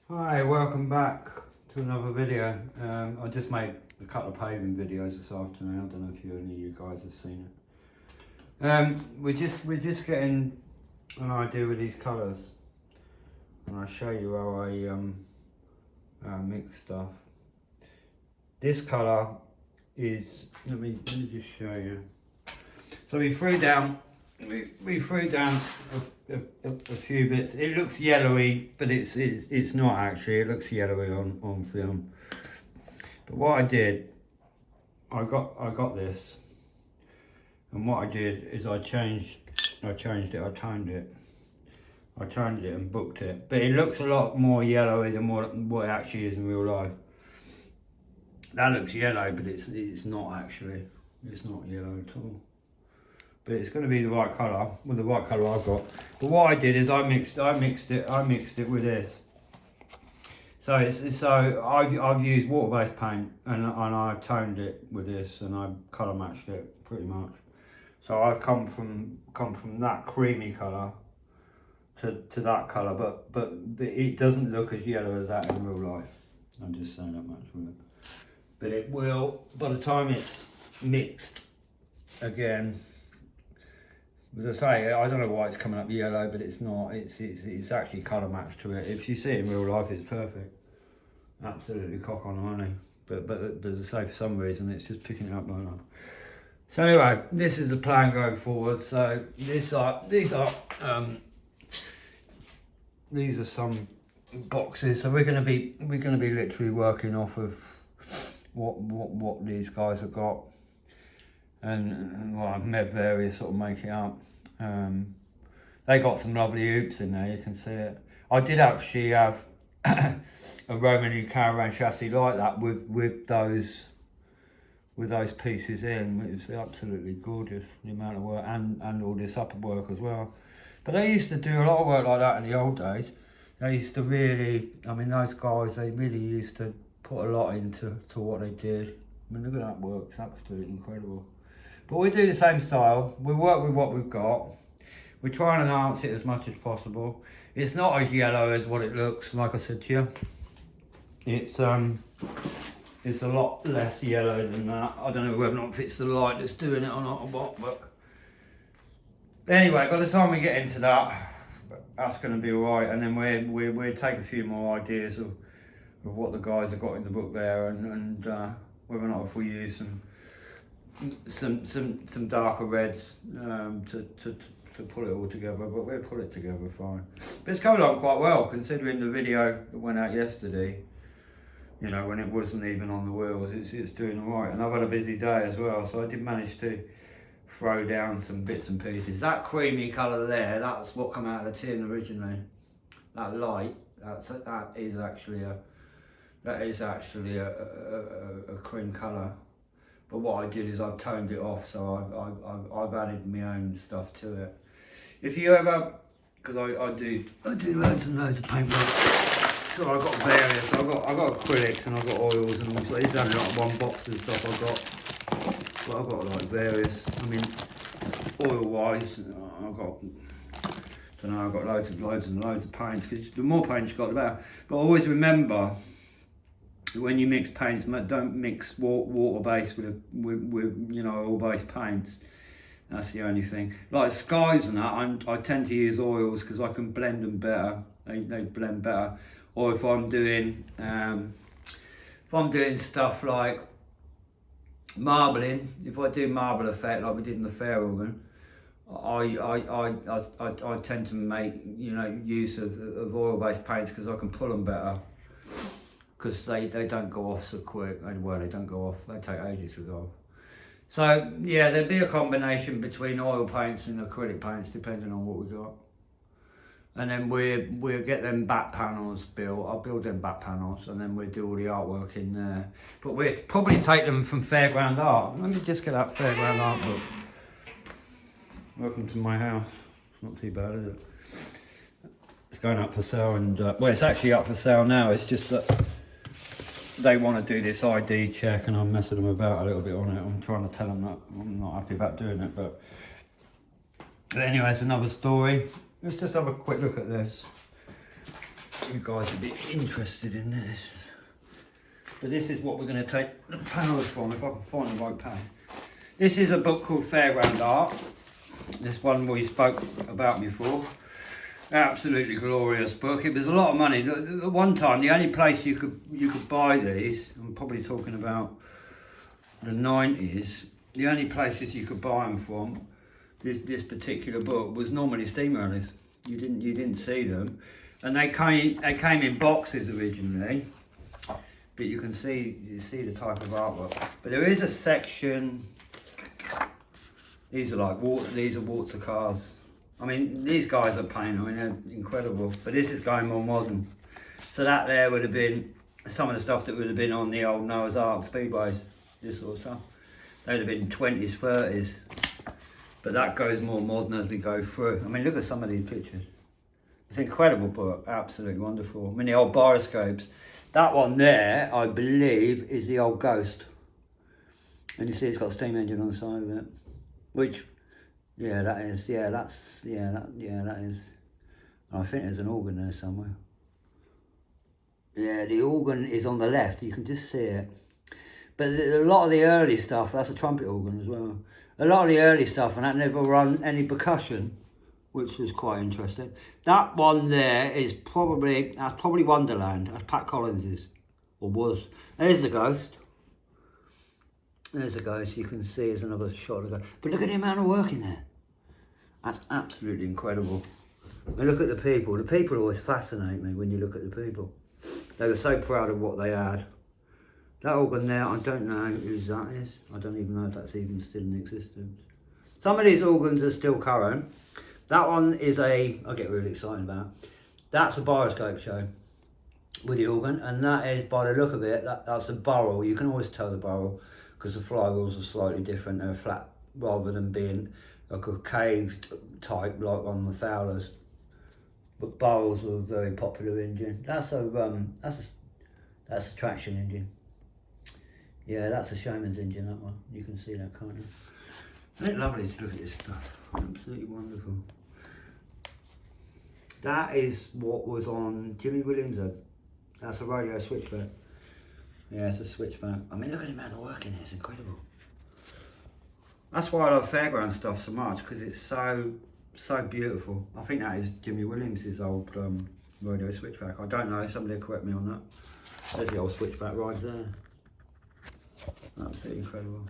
Hi, welcome back to another video. I just made a couple of paving videos this afternoon. I don't know if any of you guys have seen it. We're just getting an idea with these colours, and I'll show you how I mix stuff. This colour is let me just show you. So we threw down a few bits. It looks yellowy, but it's not actually. It looks yellowy on film. But what I did, I got this, and what I did is I changed it. I toned it and booked it. But it looks a lot more yellowy than what it actually is in real life. That looks yellow, but it's not actually. It's not yellow at all. But it's going to be the right colour, with the right colour I've got. But what I did is I mixed it with this. So I've used water-based paint and I toned it with this, and I colour matched it pretty much. So I've come from that creamy colour to that colour, but it doesn't look as yellow as that in real life. I'm just saying that much with it. But it will, by the time it's mixed again. As I say, I don't know why it's coming up yellow, but it's not. It's actually colour matched to it. If you see it in real life, it's perfect. Absolutely cock on the money. But as I say, for some reason, it's just picking it up like that. So anyway, this is the plan going forward. So these are some boxes. So we're going to be literally working off of what these guys have got. And well, I've made various sort of make it up. They got some lovely hoops in there, you can see it. I did actually have a romani caravan chassis like that with those pieces in. It was absolutely gorgeous, the amount of work and all this upper work as well. But they used to do a lot of work like that in the old days. They used to really, I mean, those guys, they really used to put a lot into what they did. I mean, look at that work, it's absolutely incredible. But we do the same style. We work with what we've got. We try and enhance it as much as possible. It's not as yellow as what it looks, like I said to you. It's a lot less yellow than that. I don't know whether or not it's the light that's doing it or not or what, but anyway, by the time we get into that, that's going to be all right. And then we'll take a few more ideas of what the guys have got in the book there, and whether or not if we use some darker reds to pull it all together, but we'll pull it together fine. But it's coming along quite well, considering the video that went out yesterday, you know, when it wasn't even on the wheels. It's doing all right, and I've had a busy day as well, so I did manage to throw down some bits and pieces. That creamy colour there, that's what came out of the tin originally. That light, that is actually a cream colour. But what I did is I've toned it off, so I've added my own stuff to it. If you ever, because I do loads and loads of paintwork, so I've got various. I've got acrylics and I've got oils and all. So it's only like one box of stuff I've got. But I've got like various. I mean, oil-wise, I've got loads and loads of paints. Because the more paints you've got, the better. But always remember, when you mix paints, don't mix water-based with you know, oil-based paints. That's the only thing. Like skies and that, I tend to use oils because I can blend them better. They blend better. Or if I'm doing stuff like marbling, if I do marble effect like we did in the fairground, I tend to make, you know, use of oil-based paints because I can pull them better. Because they don't go off so quick. Well, they don't go off, they take ages to go off. So yeah, there'd be a combination between oil paints and acrylic paints depending on what we got. And then we'll get them back panels built. I'll build them back panels and then we'll do all the artwork in there. But we'll probably take them from Fairground Art. Let me just get that Fairground Art book. Welcome to my house. It's not too bad, is it? It's going up for sale, and well, it's actually up for sale now. It's just that they want to do this ID check and I'm messing them about a little bit on it. I'm trying to tell them that I'm not happy about doing it, but anyway, it's another story. Let's just have a quick look at this. you guys would be interested in this. But this is what we're going to take the panels from, if I can find the right page. This is a book called Fairground Art. This one we spoke about before. Absolutely glorious book. It was a lot of money. At one time, the only place you could buy these, I'm probably talking about the 90s, the only places you could buy them from, this particular book, was normally steam rallies. You didn't see them, and they came in boxes originally. But you see the type of artwork. But there is a section. These are water cars. I mean, these guys are painted. I mean, they're incredible. But this is going more modern. So that there would have been some of the stuff that would have been on the old Noah's Ark speedways. This sort of stuff. They'd have been 20s, 30s. But that goes more modern as we go through. I mean, look at some of these pictures. It's an incredible book. Absolutely wonderful. I mean, the old gyroscopes. That one there, I believe, is the old Ghost. And you see it's got a steam engine on the side of it. Which, yeah, that is. Yeah, that is. I think there's an organ there somewhere. Yeah, the organ is on the left. You can just see it. But a lot of the early stuff, that's a trumpet organ as well. A lot of the early stuff, and that never run any percussion, which was quite interesting. That one there is that's probably Wonderland. That's Pat Collins's, or was. There's the Ghost. There's the Ghost. You can see there's another shot of the Ghost. But look at the amount of work in there. That's absolutely incredible. And look at the people. The people always fascinate me when you look at the people. They were so proud of what they had. That organ there, I don't know whose that is. I don't even know if that's even still in existence. Some of these organs are still current. That one is I get really excited about. That's a gyroscope show with the organ, and that is, by the look of it, that's a burrel. You can always tell the burrel because the flywheels are slightly different. They're flat rather than being like a caved type like on the Fowlers. But burrels were a very popular engine. That's a traction engine. Yeah, that's a showman's engine, that one. You can see that kind of. Isn't it lovely to look at this stuff? Absolutely wonderful. That is what was on Jimmy Williams' head. That's a radio switchback. Yeah, it's a switchback. I mean, look at the amount of work in it. It's incredible. That's why I love fairground stuff so much, because it's so beautiful. I think that is Jimmy Williams' old radio switchback. I don't know. Somebody will correct me on that. There's the old switchback rides there. Absolutely incredible.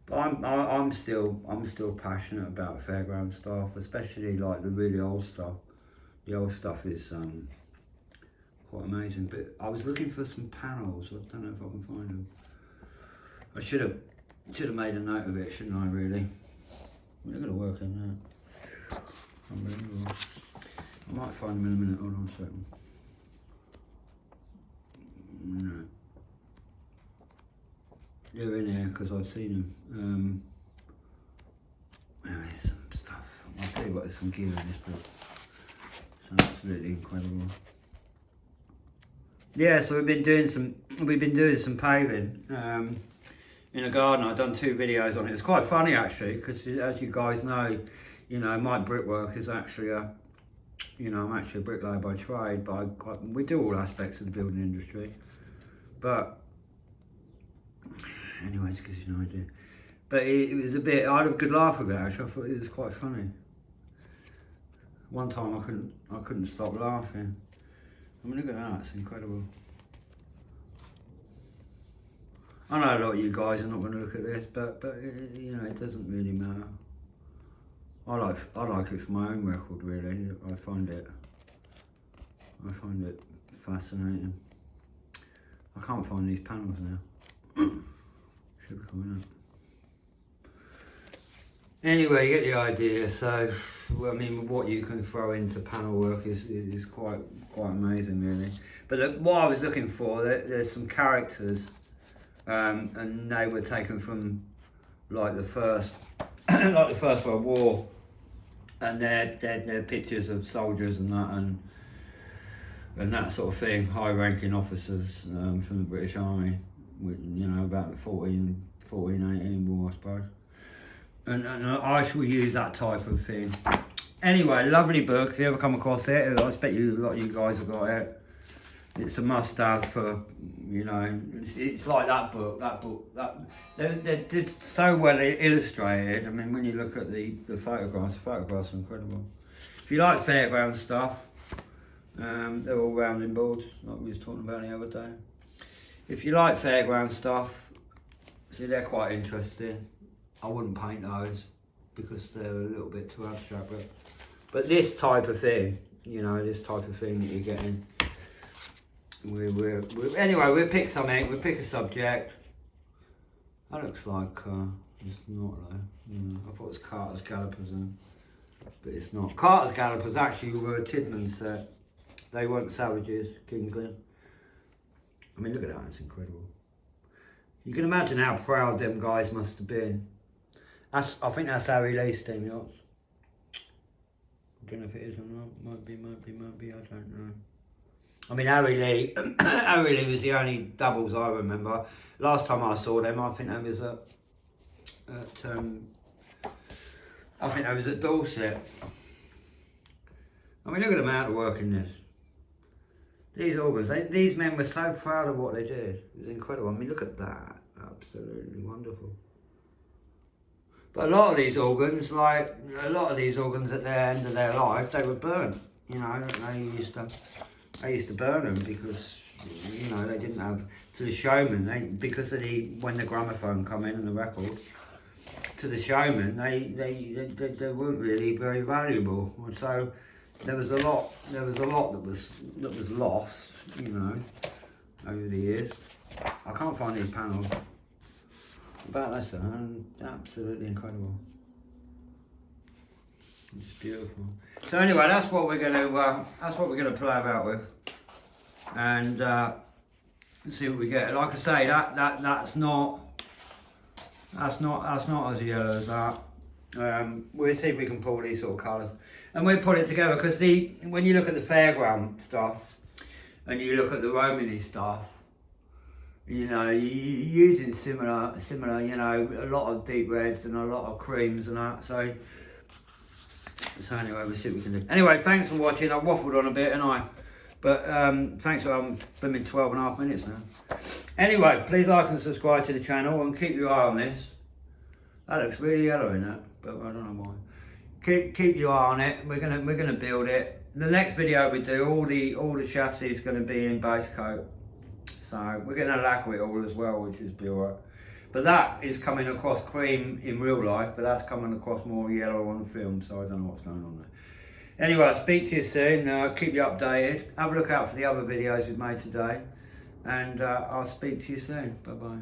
But I'm still passionate about fairground stuff, especially like the really old stuff. The old stuff is quite amazing. But I was looking for some panels. I don't know if I can find them. I should have made a note of it, shouldn't I? Really. They're gonna work in there. Unbelievable. I might find them in a minute. Hold on a second. No. They're in here because I've seen them. There's some stuff. I'll tell you what, there's some gear in this book. It's absolutely incredible. Yeah, so we've been doing some paving in a garden. I've done 2 videos on it. It's quite funny actually, because as you guys know, my brickwork is actually I'm actually a bricklayer by trade, but we do all aspects of the building industry. But anyways, gives you an idea. But it was I had a good laugh with it actually. I thought it was quite funny. One time I couldn't stop laughing. I mean, look at that, it's incredible. I know a lot of you guys are not going to look at this, but it doesn't really matter. I like it for my own record, really. I find it fascinating. I can't find these panels now. Should be coming up. Anyway, you get the idea. So, I mean, what you can throw into panel work is quite amazing, really. But what I was looking for, there's some characters, and they were taken from like the first World War, and they're pictures of soldiers and that sort of thing, high-ranking officers from the British Army, about the 1418 war, I suppose. And I shall use that type of thing Anyway, lovely book. If you ever come across it, I expect you, a lot of you guys have got it. It's a must-have for, you know, it's like that book, they're so well illustrated. I mean, when you look at the photographs are incredible. If you like fairground stuff, they're all rounding boards, like we was talking about the other day. If you like fairground stuff, see, they're quite interesting. I wouldn't paint those because they're a little bit too abstract, but this type of thing, you know, this type of thing that you're getting, anyway, we'll pick something, we'll pick a subject. That looks like, it's not though. I thought it was Carter's Gallopers, but it's not. Carter's Gallopers actually were a Tidman set. They weren't Savages, Kingsley. I mean, look at that, it's incredible. You can imagine how proud them guys must have been. I think that's Harry Lee's steam yachts. I don't know if it is or not. Might be, I don't know. I mean, Harry Lee was the only doubles I remember. Last time I saw them, I think that was at Dorset. I mean, look at the amount of work in this. These organs, these men were so proud of what they did. It was incredible. I mean, look at that. Absolutely wonderful. But a lot of these organs, at the end of their life, they were burnt. You know, they used to burn them because, you know, they didn't have, to the showman, because of when the gramophone come in and the record, to the showman, they weren't really very valuable. And so there was a lot that was lost, you know, over the years. I can't find these panels. About this, absolutely incredible. It's beautiful. So anyway, that's what we're gonna play about with, and see what we get. Like I say, that's not as yellow as that. We'll see if we can pull these sort of colours, and we'll put it together, because when you look at the fairground stuff and you look at the romani stuff, you know, you're using similar, you know, a lot of deep reds and a lot of creams and that. So anyway, we'll see what we can do. Anyway, thanks for watching. I've waffled on a bit, but thanks for, I'm been 12.5 minutes now. Anyway, please like and subscribe to the channel and keep your eye on this. That looks really yellow in that, but I don't know why. Keep your eye on it. We're gonna build it. The next video we do, all the chassis is gonna be in base coat. So we're going to lacquer it all as well, which is be alright. But that is coming across cream in real life, but that's coming across more yellow on film, so I don't know what's going on there. Anyway, I'll speak to you soon. Keep you updated. Have a look out for the other videos we've made today. And I'll speak to you soon. Bye-bye.